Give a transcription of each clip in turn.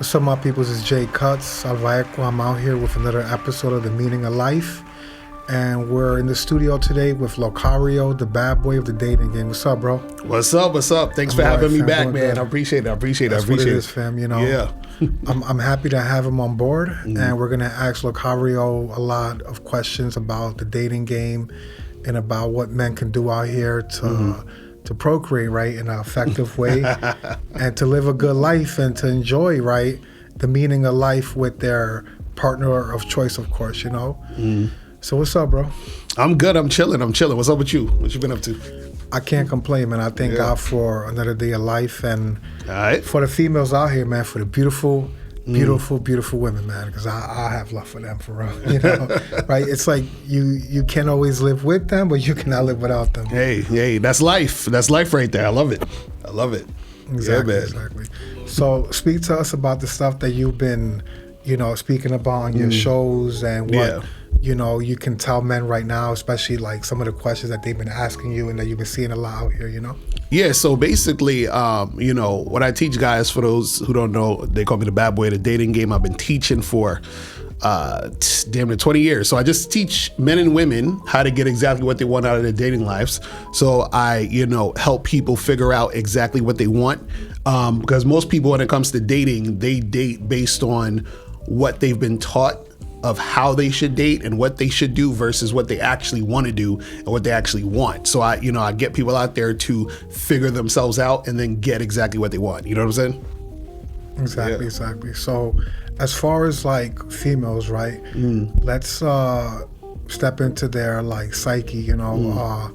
What's up, my peoples? It's Jay Cuttz. I'm out here with another episode of The Meaning of Life. And we're in the studio today with Locario, the bad boy of the dating game. What's up, bro? What's up? Thanks for having me back, man. I appreciate it. That's what it is, fam. You know, yeah. I'm happy to have him on board. And we're going to ask Locario a lot of questions about the dating game and about what men can do out here to procreate, right, in an effective way and to live a good life and to enjoy, right, the meaning of life with their partner of choice, of course, you know? So what's up, bro? I'm good. I'm chilling. What's up with you? What you been up to? I can't complain, man. I thank God for another day of life and all right. For the females out here, man, for the beautiful women, man, because I have love for them, for real, you know, right? It's like you can't always live with them, but you cannot live without them. Hey, that's life. That's life right there. I love it. Exactly, yeah, exactly. So speak to us about the stuff that you've been, you know, speaking about on your shows and what, you know, you can tell men right now, especially like some of the questions that they've been asking you and that you've been seeing a lot out here, you know? Yeah, so basically, you know, what I teach guys, for those who don't know, they call me the bad boy of the dating game. I've been teaching for damn near 20 years. So I just teach men and women how to get exactly what they want out of their dating lives. So I, you know, help people figure out exactly what they want. Because most people, when it comes to dating, they date based on what they've been taught of how they should date and what they should do versus what they actually want to do and what they actually want. So I get people out there to figure themselves out and then get exactly what they want. You know what I'm saying? Exactly. So as far as like females, right? Let's step into their like psyche, you know.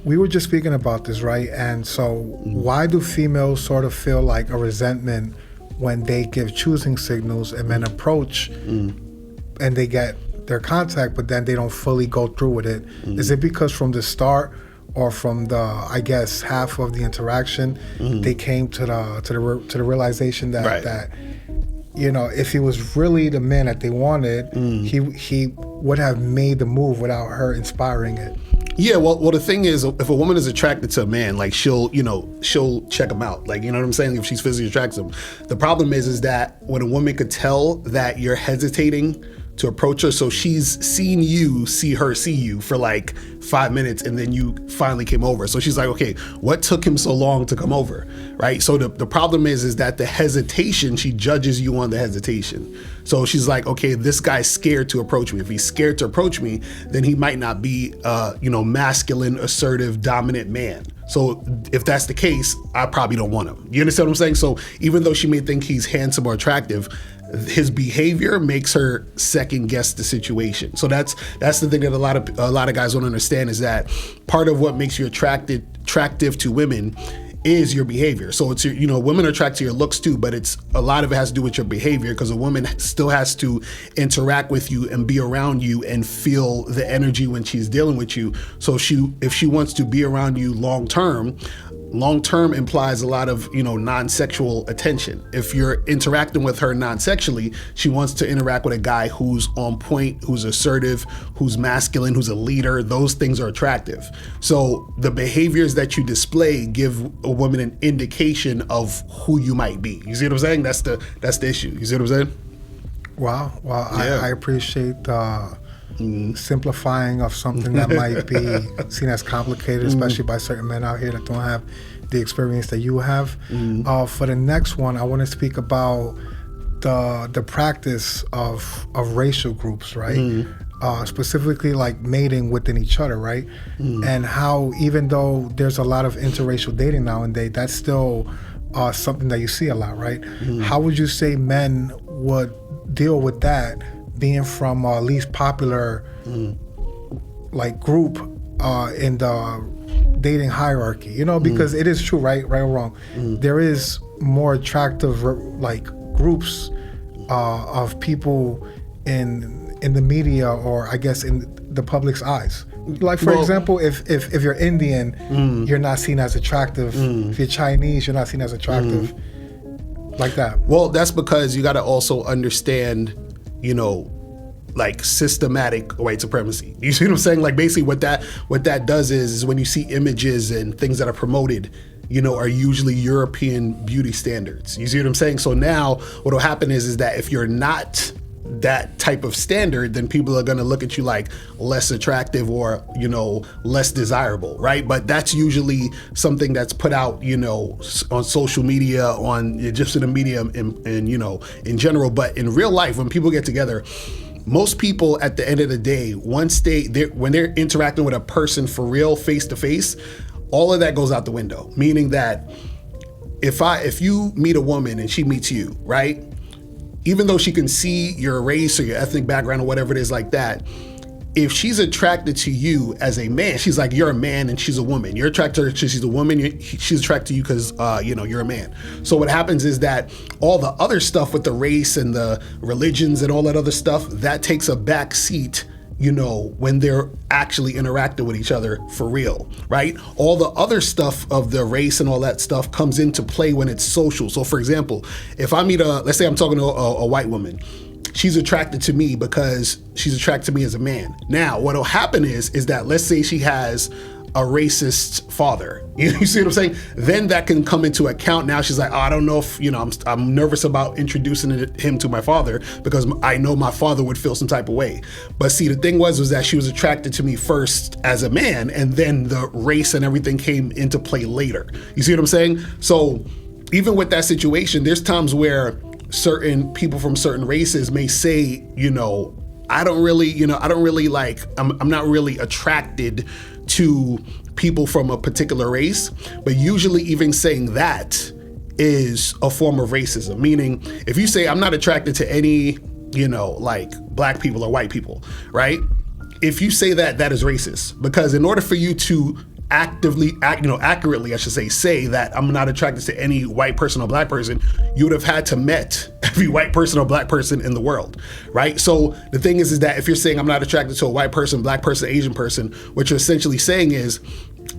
We were just speaking about this, right? And so why do females sort of feel like a resentment when they give choosing signals and men approach and they get their contact, but then they don't fully go through with it? Is it because from the start or from the, I guess, half of the interaction, they came to the realization that that, you know, if he was really the man that they wanted, he would have made the move without her inspiring it? Yeah, well, the thing is, if a woman is attracted to a man, like she'll check him out. Like, you know what I'm saying? If she's physically attracted to him. The problem is that when a woman could tell that you're hesitating to approach her, so she's seen you see her see you for like 5 minutes and then you finally came over. So she's like, okay, what took him so long to come over, right? So the problem is that the hesitation, she judges you on the hesitation. So she's like, okay, this guy's scared to approach me. If he's scared to approach me, then he might not be masculine, assertive, dominant man. So if that's the case, I probably don't want him. You understand what I'm saying? So even though she may think he's handsome or attractive, his behavior makes her second guess the situation. So that's the thing that a lot of guys don't understand, is that part of what makes you attractive to women is your behavior. So it's women are attracted to your looks too, but a lot of it has to do with your behavior, because a woman still has to interact with you and be around you and feel the energy when she's dealing with you. So if she wants to be around you long term implies a lot of, non-sexual attention. If you're interacting with her non-sexually, she wants to interact with a guy who's on point, who's assertive, who's masculine, who's a leader. Those things are attractive. So the behaviors that you display give a woman an indication of who you might be. You see what I'm saying? That's the issue. You see what I'm saying? Wow. Yeah. I appreciate the simplifying of something that might be seen as complicated, especially by certain men out here that don't have the experience that you have. For the next one, I want to speak about the practice of racial groups, right? Specifically like mating within each other, right? And how, even though there's a lot of interracial dating nowadays, that's still something that you see a lot, right? How would you say men would deal with that, being from least popular like group in the dating hierarchy, because it is true, right or wrong, there is more attractive like groups of people in the media, or I guess in the public's eyes. Like, for example, if you're Indian, you're not seen as attractive. If you're Chinese, you're not seen as attractive. Like that. Well, that's because you got to also understand, like systematic white supremacy. You see what I'm saying? Like basically what that does is when you see images and things that are promoted, are usually European beauty standards. You see what I'm saying? So now what will happen is that if you're not that type of standard, then people are going to look at you like less attractive or, less desirable, right? But that's usually something that's put out, on social media, on just in the media and in general. But in real life, when people get together, most people at the end of the day, when they're interacting with a person for real, face to face, all of that goes out the window. Meaning that if you meet a woman and she meets you, right? Even though she can see your race or your ethnic background or whatever it is like that, if she's attracted to you as a man, she's like, you're a man and she's a woman. You're attracted to her because she's a woman. She's attracted to you because, you're a man. So what happens is that all the other stuff with the race and the religions and all that other stuff, that takes a back seat, when they're actually interacting with each other for real, right? All the other stuff of the race and all that stuff comes into play when it's social. So for example, if I meet let's say I'm talking to a white woman, she's attracted to me because she's attracted to me as a man. Now, what'll happen is that let's say she has a racist father. You see what I'm saying? Then that can come into account. Now she's like, I don't know if, I'm nervous about introducing him to my father because I know my father would feel some type of way. But see, the thing was that she was attracted to me first as a man, and then the race and everything came into play later. You see what I'm saying? So even with that situation, there's times where certain people from certain races may say, I'm not really attracted to people from a particular race, but usually even saying that is a form of racism. Meaning, if you say I'm not attracted to any, black people or white people, right? If you say that, that is racist, because in order for you to accurately, I should say that I'm not attracted to any white person or black person, you would have had to met every white person or black person in the world, right? So the thing is that if you're saying I'm not attracted to a white person, black person, Asian person, what you're essentially saying is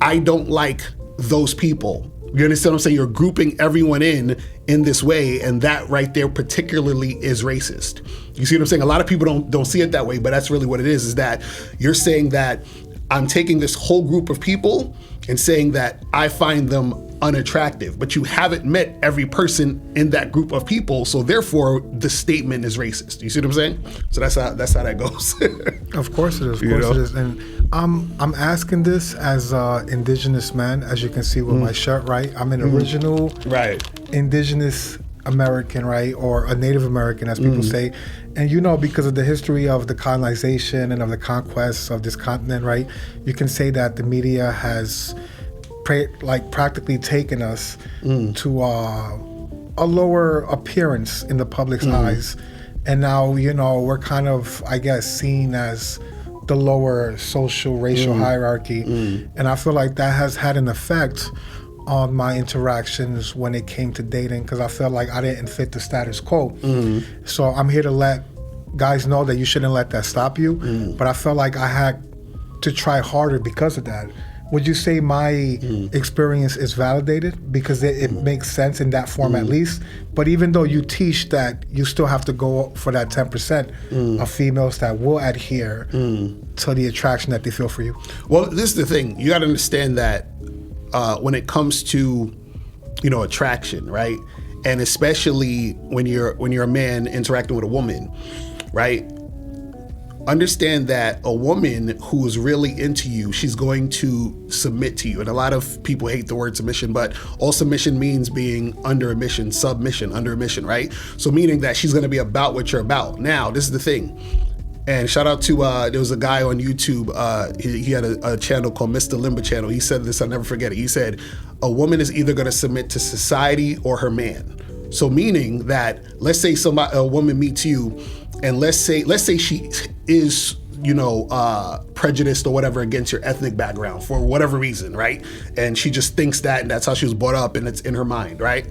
I don't like those people. You understand what I'm saying? You're grouping everyone in this way, and that right there particularly is racist. You see what I'm saying? A lot of people don't see it that way, but that's really what it is that you're saying that I'm taking this whole group of people and saying that I find them unattractive, but you haven't met every person in that group of people, so therefore the statement is racist. You see what I'm saying? So that's how that goes. Of course it is. Of course it is. And I'm asking this as an Indigenous man, as you can see with my shirt, right? I'm an original Indigenous American, right? Or a Native American, as people say. And because of the history of the colonization and of the conquests of this continent, right? You can say that the media has practically taken us to a lower appearance in the public's eyes. And now, we're kind of, I guess, seen as the lower social racial hierarchy. And I feel like that has had an effect on my interactions when it came to dating, because I felt like I didn't fit the status quo. So I'm here to let guys know that you shouldn't let that stop you. But I felt like I had to try harder because of that. Would you say my experience is validated? Because it makes sense in that form at least. But even though you teach that, you still have to go for that 10% of females that will adhere to the attraction that they feel for you. Well, this is the thing. You got to understand that when it comes to, attraction, right? And especially when you're a man interacting with a woman, right? Understand that a woman who is really into you, she's going to submit to you. And a lot of people hate the word submission, but all submission means being under a mission, submission, under a mission, right? So meaning that she's going to be about what you're about. Now, this is the thing. And shout out to, there was a guy on YouTube, he had a channel called Mr. Channel. He said this, I'll never forget it. He said, a woman is either going to submit to society or her man. So meaning that, let's say a woman meets you, and let's say she is, prejudiced or whatever against your ethnic background for whatever reason, right? And she just thinks that, and that's how she was brought up, and it's in her mind, right?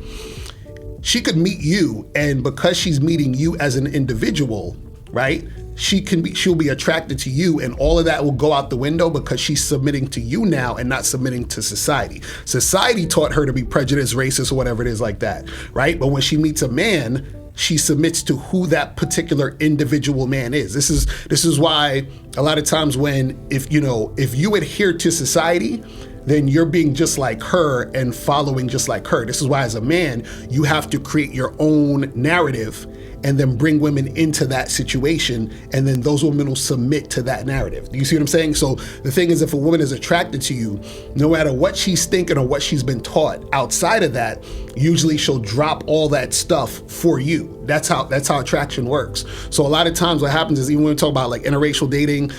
She could meet you, and because she's meeting you as an individual, right? She'll be attracted to you, and all of that will go out the window because she's submitting to you now and not submitting to society. Society taught her to be prejudiced, racist, or whatever it is like that, right? But when she meets a man, she submits to who that particular individual man is. This is why a lot of times if you adhere to society, then you're being just like her and following just like her. This is why as a man, you have to create your own narrative and then bring women into that situation, and then those women will submit to that narrative. Do you see what I'm saying? So the thing is, if a woman is attracted to you, no matter what she's thinking or what she's been taught outside of that, usually she'll drop all that stuff for you. That's how attraction works. So a lot of times what happens is, even when we talk about like interracial dating,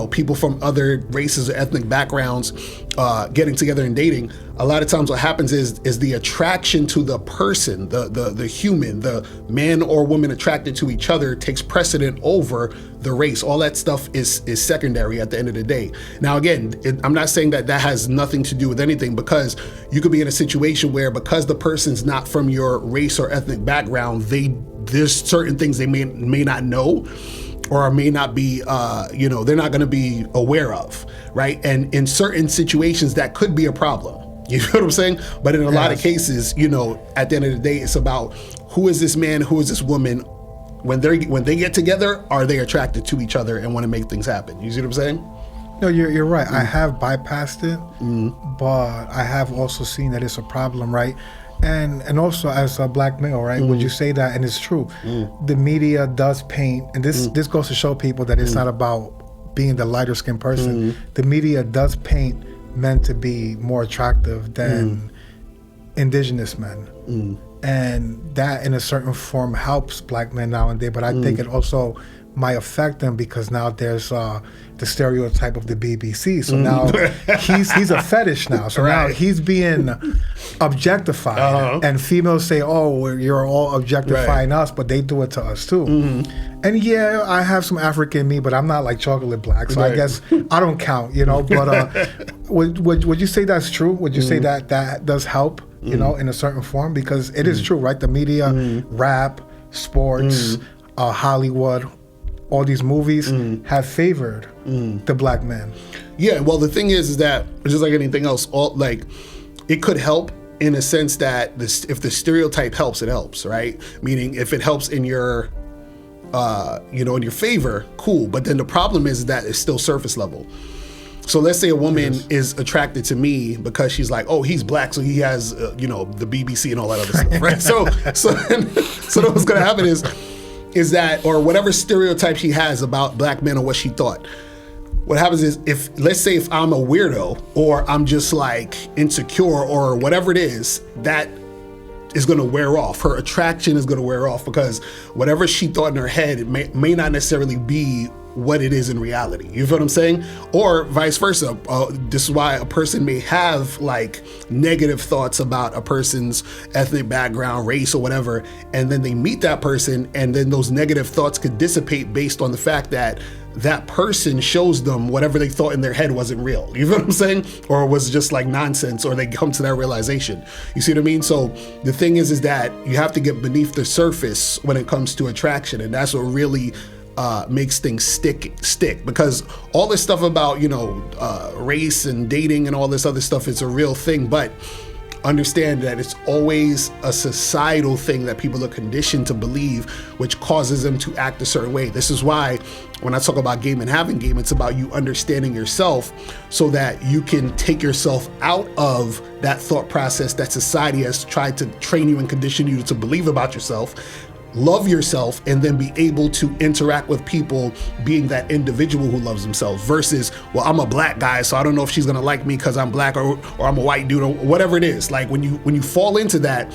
people from other races or ethnic backgrounds getting together and dating, a lot of times what happens is the attraction to the person, the human, the man or woman attracted to each other takes precedent over the race. All that stuff is secondary at the end of the day. Now again, I'm not saying that has nothing to do with anything, because you could be in a situation where, because the person's not from your race or ethnic background, there's certain things they may not know, or may not be, they're not going to be aware of, right? And in certain situations, that could be a problem. You know what I'm saying? But in a lot of cases, at the end of the day, it's about who is this man, who is this woman. When they get together, are they attracted to each other and want to make things happen? You see what I'm saying? No, you're right. I have bypassed it, but I have also seen that it's a problem, right? And also as a black male, right? Would you say that? And it's true. The media does paint, and this goes to show people that it's not about being the lighter skinned person. The media does paint men to be more attractive than indigenous men. And that in a certain form helps black men nowadays, but I think it also might affect them, because now there's the stereotype of the BBC. So now he's a fetish now. So now he's being objectified. And females say, oh, you're all objectifying us, but they do it to us too. And yeah, I have some African in me, but I'm not like chocolate black. So I guess I don't count, But would you say that's true? Would you say that does help, in a certain form? Because it is true, right? The media, rap, sports, Hollywood, all these movies have favored the black man. Yeah, well, the thing is that, just like anything else, it could help in a sense that if the stereotype helps, it helps, right? Meaning, if it helps in your, in your favor, cool. But then the problem is that it's still surface level. So let's say a woman is attracted to me because she's like, oh, he's black, so he has, the BBC and all that other stuff, right? So what's gonna happen is that, or whatever stereotype she has about black men or what she thought, what happens is, let's say if I'm a weirdo, or I'm just like insecure, or whatever it is, that is going to wear off. Her attraction is going to wear off, because whatever she thought in her head, it may not necessarily be what it is in reality. You feel what I'm saying? Or vice versa. This is why a person may have like negative thoughts about a person's ethnic background, race, or whatever, and then they meet that person, and then those negative thoughts could dissipate based on the fact that that person shows them whatever they thought in their head wasn't real. You feel what I'm saying? Or was just like nonsense, or they come to that realization. You see what I mean? So the thing is that you have to get beneath the surface when it comes to attraction, and that's what really makes things stick, because all this stuff about race and dating and all this other stuff is a real thing, but understand that it's always a societal thing that people are conditioned to believe, which causes them to act a certain way. This is why when I talk about game and having game, it's about you understanding yourself so that you can take yourself out of that thought process that society has tried to train you and condition you to believe about yourself. Love yourself, and then be able to interact with people being that individual who loves themselves, versus, well, I'm a black guy, so I don't know if she's gonna like me because I'm black, or I'm a white dude, or whatever it is. Like when you fall into that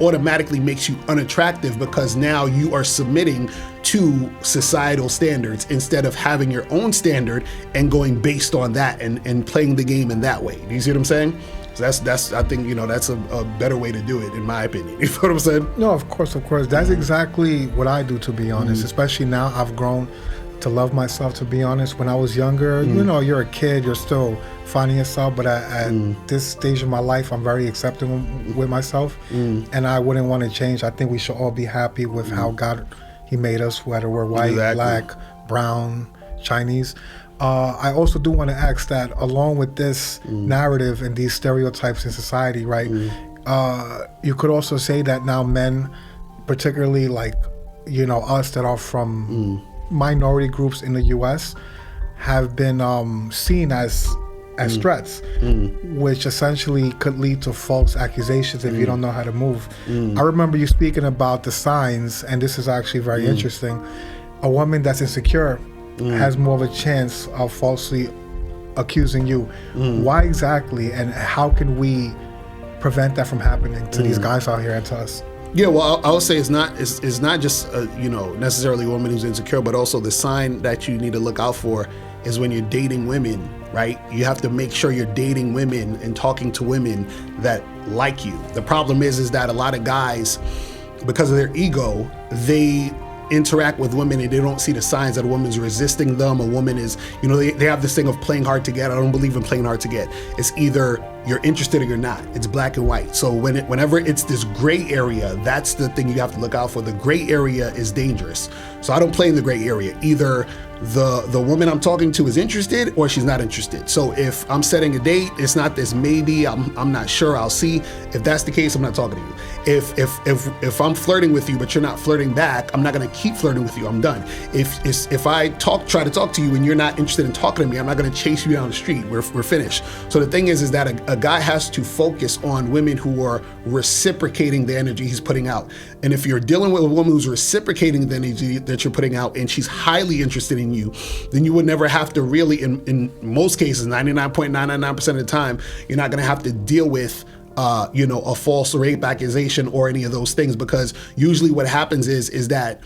automatically makes you unattractive, because now you are submitting to societal standards instead of having your own standard and going based on that and playing the game in that way. Do you see what I'm saying? That's I think that's a better way to do it, in my opinion. You know what I'm saying? No, of course. That's exactly what I do, to be honest. Especially now, I've grown to love myself, to be honest. When I was younger, you're a kid, you're still finding yourself, but at this stage of my life, I'm very accepting with myself, and I wouldn't want to change. I think we should all be happy with how God, He made us, whether we're white, black, brown, Chinese. I also do want to ask that, along with this narrative and these stereotypes in society, right? You could also say that now men, particularly like, us that are from minority groups in the U.S., have been seen as as threats, which essentially could lead to false accusations if you don't know how to move. I remember you speaking about the signs, and this is actually very interesting. A woman that's insecure has more of a chance of falsely accusing you. Why exactly, and how can we prevent that from happening to these guys out here and to us? Yeah, well, I would say it's not just necessarily a woman who's insecure, but also the sign that you need to look out for is when you're dating women, right? You have to make sure you're dating women and talking to women that like you. The problem is that a lot of guys, because of their ego, they interact with women and they don't see the signs that a woman's resisting them. A woman is, they have this thing of playing hard to get. I don't believe in playing hard to get. It's either you're interested or you're not. It's black and white. So whenever it's this gray area, that's the thing you have to look out for. The gray area is dangerous. So I don't play in the gray area. Either the woman I'm talking to is interested or she's not interested. So if I'm setting a date, it's not this maybe, I'm not sure, I'll see. If that's the case, I'm not talking to you. If I'm flirting with you but you're not flirting back, I'm not gonna keep flirting with you, I'm done. If I try to talk to you and you're not interested in talking to me, I'm not gonna chase you down the street, we're finished. So the thing is that a guy has to focus on women who are reciprocating the energy he's putting out. And if you're dealing with a woman who's reciprocating the energy that you're putting out and she's highly interested in you, then you would never have to really, in most cases, 99.999% of the time, you're not gonna have to deal with a false rape accusation or any of those things, because usually what happens is that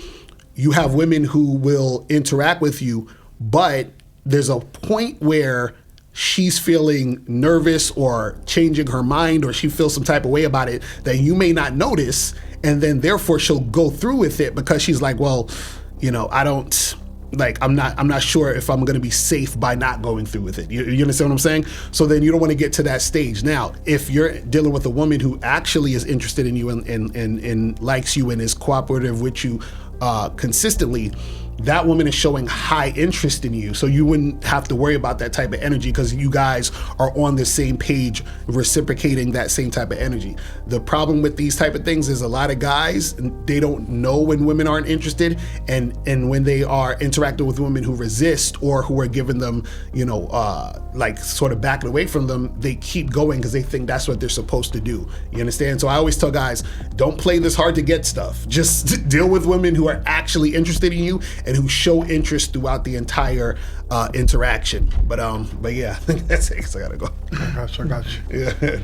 you have women who will interact with you, but there's a point where she's feeling nervous or changing her mind, or she feels some type of way about it that you may not notice, and then therefore she'll go through with it because she's like, well, I'm not sure if I'm going to be safe by not going through with it. You understand what I'm saying? So then you don't want to get to that stage. Now, if you're dealing with a woman who actually is interested in you and likes you and is cooperative with you consistently, that woman is showing high interest in you. So you wouldn't have to worry about that type of energy because you guys are on the same page, reciprocating that same type of energy. The problem with these type of things is a lot of guys, they don't know when women aren't interested, and when they are interacting with women who resist or who are giving them, sort of backing away from them, they keep going because they think that's what they're supposed to do. You understand? So I always tell guys, don't play this hard to get stuff. Just deal with women who are actually interested in you and who show interest throughout the entire interaction. But yeah, I think that's it, because I gotta go. I got you. Yeah.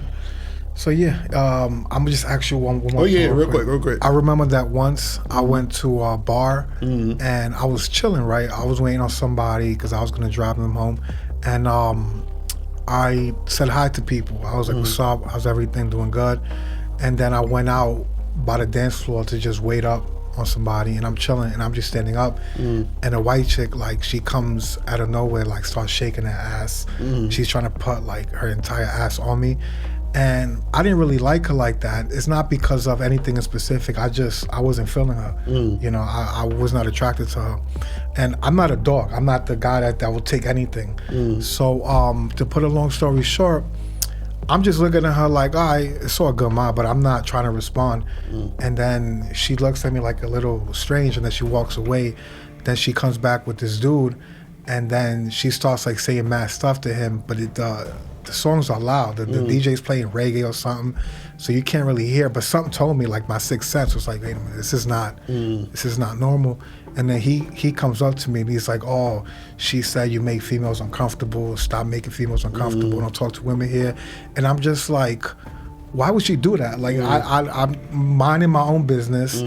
So yeah, I'm gonna just ask you one more. Oh yeah, real quick. I remember that once I went to a bar and I was chilling, right? I was waiting on somebody because I was gonna drive them home, and I said hi to people. I was like, what's up? How's everything? Doing good? And then I went out by the dance floor to just wait up on somebody, and I'm chilling and I'm just standing up, and a white chick, like, she comes out of nowhere, like starts shaking her ass. She's trying to put like her entire ass on me, and I didn't really like her like that. It's not because of anything in specific, I wasn't feeling her. I was not attracted to her, and I'm not a dog. I'm not the guy that will take anything. So to put a long story short, I'm just looking at her like, all right, it's all good, ma, but I'm not trying to respond. And then she looks at me like a little strange, and then she walks away. Then she comes back with this dude, and then she starts like saying mad stuff to him, but the songs are loud. The DJ's playing reggae or something, so you can't really hear. But something told me, like my sixth sense was like, wait a minute, this is not normal. And then he comes up to me and he's like, oh, she said you make females uncomfortable. Stop making females uncomfortable. Don't talk to women here. And I'm just like, why would she do that? Like, I'm minding my own business.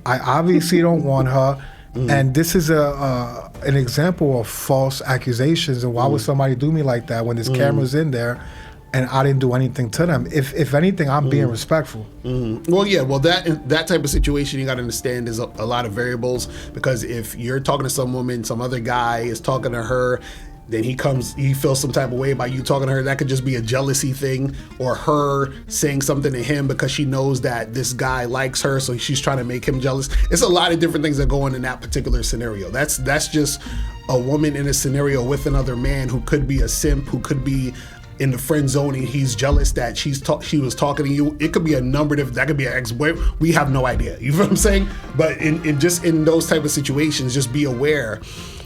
I obviously don't want her. And this is an example of false accusations. And why would somebody do me like that when there's cameras in there and I didn't do anything to them? If anything, I'm being respectful. Well, yeah. Well, that type of situation, you got to understand, is a lot of variables, because if you're talking to some woman, some other guy is talking to her, then he feels some type of way about you talking to her. That could just be a jealousy thing, or her saying something to him because she knows that this guy likes her, so she's trying to make him jealous. It's a lot of different things that go on in that particular scenario. That's just a woman in a scenario with another man who could be a simp, who could be in the friend zone and he's jealous that she was talking to you. It could be a number of, that could be an ex-boy. We have no idea. You know what I'm saying? But in those type of situations, just be aware,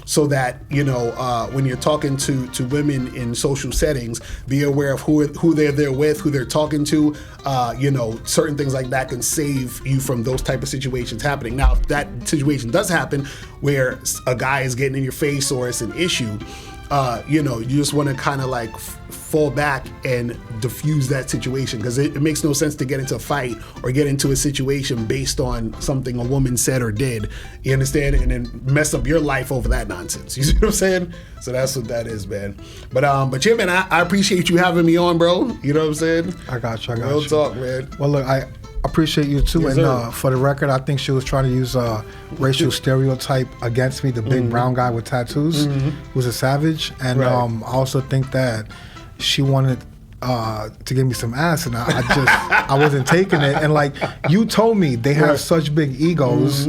so that, you know, when you're talking to women in social settings, be aware of who they're there with, who they're talking to. You know, certain things like that can save you from those type of situations happening. Now, if that situation does happen where a guy is getting in your face or it's an issue, you know, you just want to kind of like fall back and diffuse that situation, because it makes no sense to get into a fight or get into a situation based on something a woman said or did, you understand, and then mess up your life over that nonsense. You see what I'm saying? So that's what that is, man. But yeah, man, I appreciate you having me on, bro. You know what I'm saying? I got you. Real talk, man. Well, look, I appreciate you too. Yes, and for the record, I think she was trying to use a racial stereotype against me, the big brown guy with tattoos, who's a savage. And Right. I also think that she wanted to give me some ass, and I wasn't taking it. And like you told me, they have such big egos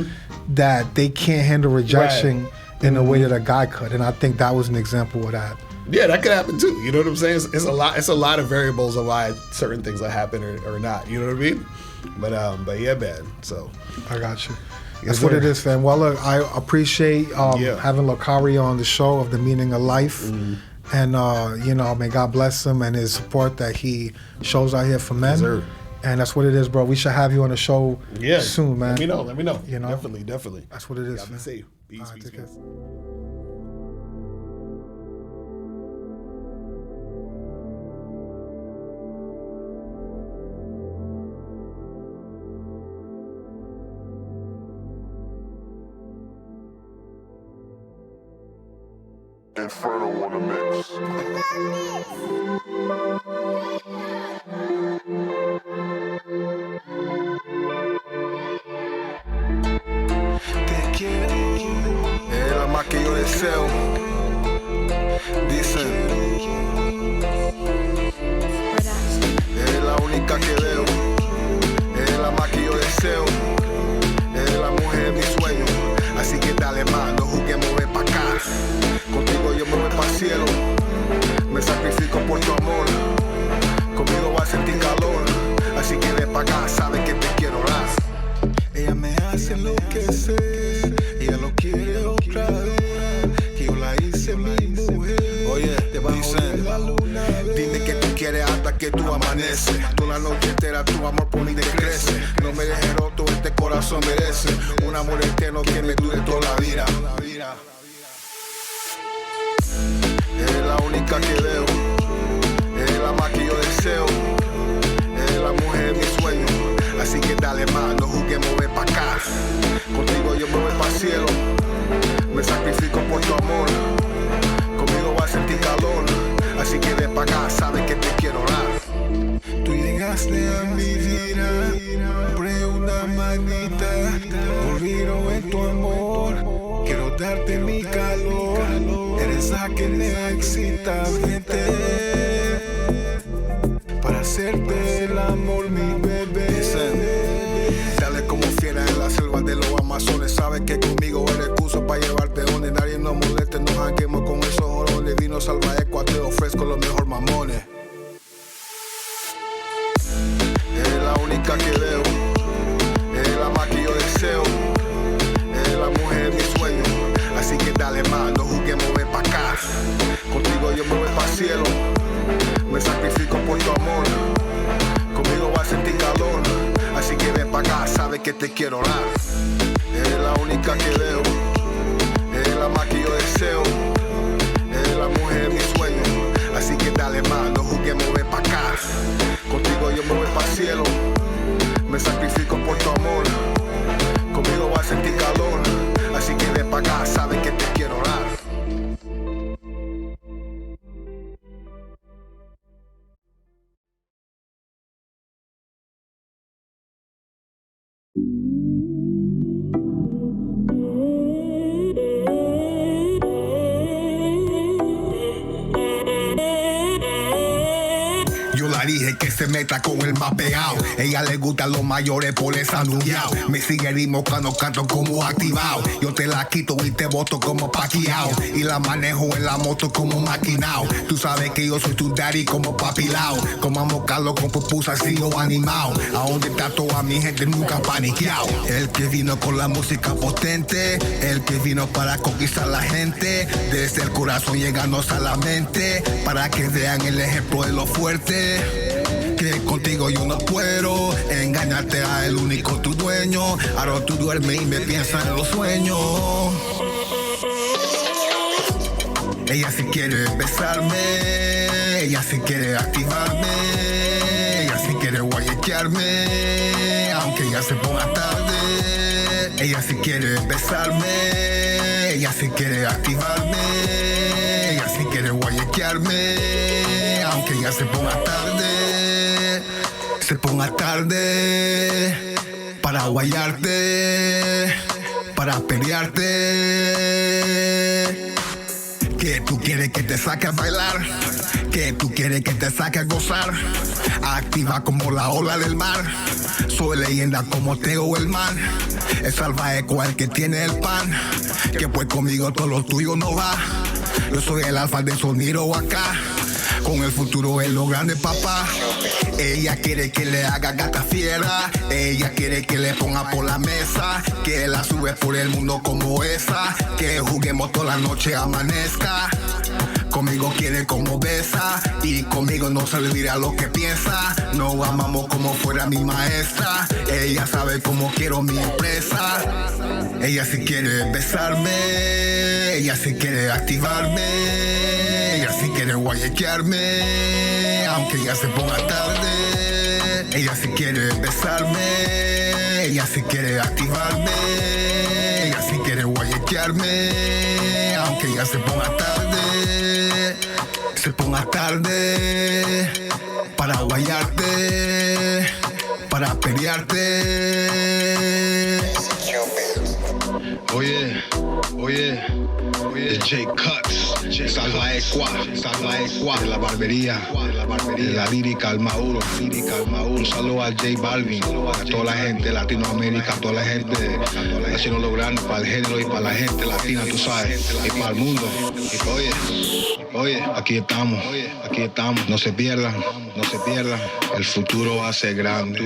that they can't handle rejection in a way that a guy could. And I think that was an example of that. Yeah, that could happen too. You know what I'm saying? It's a lot of variables of why certain things will happen or not. You know what I mean? But yeah, man. So I got you. Yes, That's what sir. it is, fam. Well, look, I appreciate having Locario on the show of the meaning of life. And, you know, may God bless him and his support that he shows out here for men. Yes, sir. And that's what it is, bro. We should have you on the show soon, man. Let me know. You know? Definitely. That's what it is, God be man. safe. Peace, All right, peace, take care. peace. Inferno on the mix. Te quiero, es la más que yo deseo. Dicen, es la única que veo, es la más que yo deseo, es la mujer de mis sueños. Así que dale más, no juguemos, ven pa' acá. Contigo yo me voy pa' cielo, me sacrifico por tu amor. Conmigo vas a sentir calor, así que ven pa' acá, sabes que te quiero dar. Ella me hace enloquecer, ella lo quiere otra vez, que yo la hice mi mujer. Oye, debajo de la luna, dime que tú quieres hasta que tú amaneces. Toda la noche entera tu amor por mí decrece. No me dejes roto, este corazón merece un amor eterno que me dure toda la vida. Es la única que veo, es la más que yo deseo, es la mujer de mis sueños. Así que dale más, no juguemos, ven pa' acá. Contigo yo me voy pa' cielo, me sacrifico por tu amor. Conmigo vas a sentir calor, así que ven pa' acá, sabes que te quiero dar. Tú llegaste a mi vida, compré una manita, olvido en tu amor. Quiero darte mi calor, eres la que me excita, vente para hacerte el amor, mi bebé. Dicen, dale como fiera en la selva de los Amazones. Sabes que conmigo eres excuso para llevarte donde nadie nos moleste. Nos janguemos con esos orones. Vino salva eco, te ofrezco los mejor mamones. Es la única que veo, es la más que yo deseo, es la mujer de mis sueños. Así que dale más, no juguemos, ven pa' acá. Contigo yo me voy pa' cielo, me sacrifico por tu amor. Conmigo vas a sentir calor, así que ven pa' acá, sabes que te quiero dar. Es la única que veo, es la más que yo deseo, es la mujer de mis sueños. Así que dale más, no juguemos, ven pa' acá. Contigo yo me voy pa' cielo, me sacrifico por tu amor. Conmigo vas a sentir calor, así que ven pa' acá, sabes que te quiero dar. Yo la dije quiere que se meta con el más pegado. Ella le gustan los mayores por esa anunciado. Me sigue ritmo cuando canto como activado. Yo te la quito y te boto como paquiao. Y la manejo en la moto como maquinao. Tú sabes que yo soy tu daddy como papilao. Comamos Carlos con pupusas así o animado. A donde está toda mi gente nunca paniqueado. El que vino con la música potente. El que vino para conquistar la gente. Desde el corazón llegándonos a la mente. Para que vean el ejemplo de lo fuerte. Que contigo yo no puedo engañarte a el único tu dueño. Ahora tú duermes y me piensas en los sueños. Ella sí quiere besarme, ella sí quiere activarme, ella sí quiere guayequearme, aunque ya se ponga tarde. Ella sí quiere besarme, ella sí quiere activarme, ella sí quiere guayequearme, aunque ya se ponga tarde. Se ponga tarde para guayarte, para pelearte. Que tú quieres que te saque a bailar, que tú quieres que te saque a gozar. Activa como la ola del mar, soy leyenda como Teo el man. Es salvaje cual que tiene el pan, que pues conmigo todo lo tuyo no va. Yo soy el alfa de sonido acá, con el futuro en lo grande papá. Ella quiere que le haga gata fiera, ella quiere que le ponga por la mesa, que la sube por el mundo como esa, que juguemos toda la noche amanezca. Conmigo quiere como besa y conmigo no se le dirá lo que piensa. No amamos como fuera mi maestra, ella sabe cómo quiero mi empresa. Ella sí quiere besarme, ella sí quiere activarme, ella sí quiere guayequearme, aunque ya se ponga tarde. Ella sí quiere besarme, ella sí quiere activarme, ella sí quiere guayequearme, aunque ya se ponga tarde. Se ponga tarde para guayarte, para pelearte. Oye, DJ Cuttz, salva Equa, de la barbería, de la lírica al Maduro, un saludo a J Balvin, a toda la gente de Latinoamérica, a toda la gente haciendo lo grande para el género y para la gente latina, tú sabes, y para el mundo. Oye, aquí estamos, no se pierdan, el futuro va a ser grande,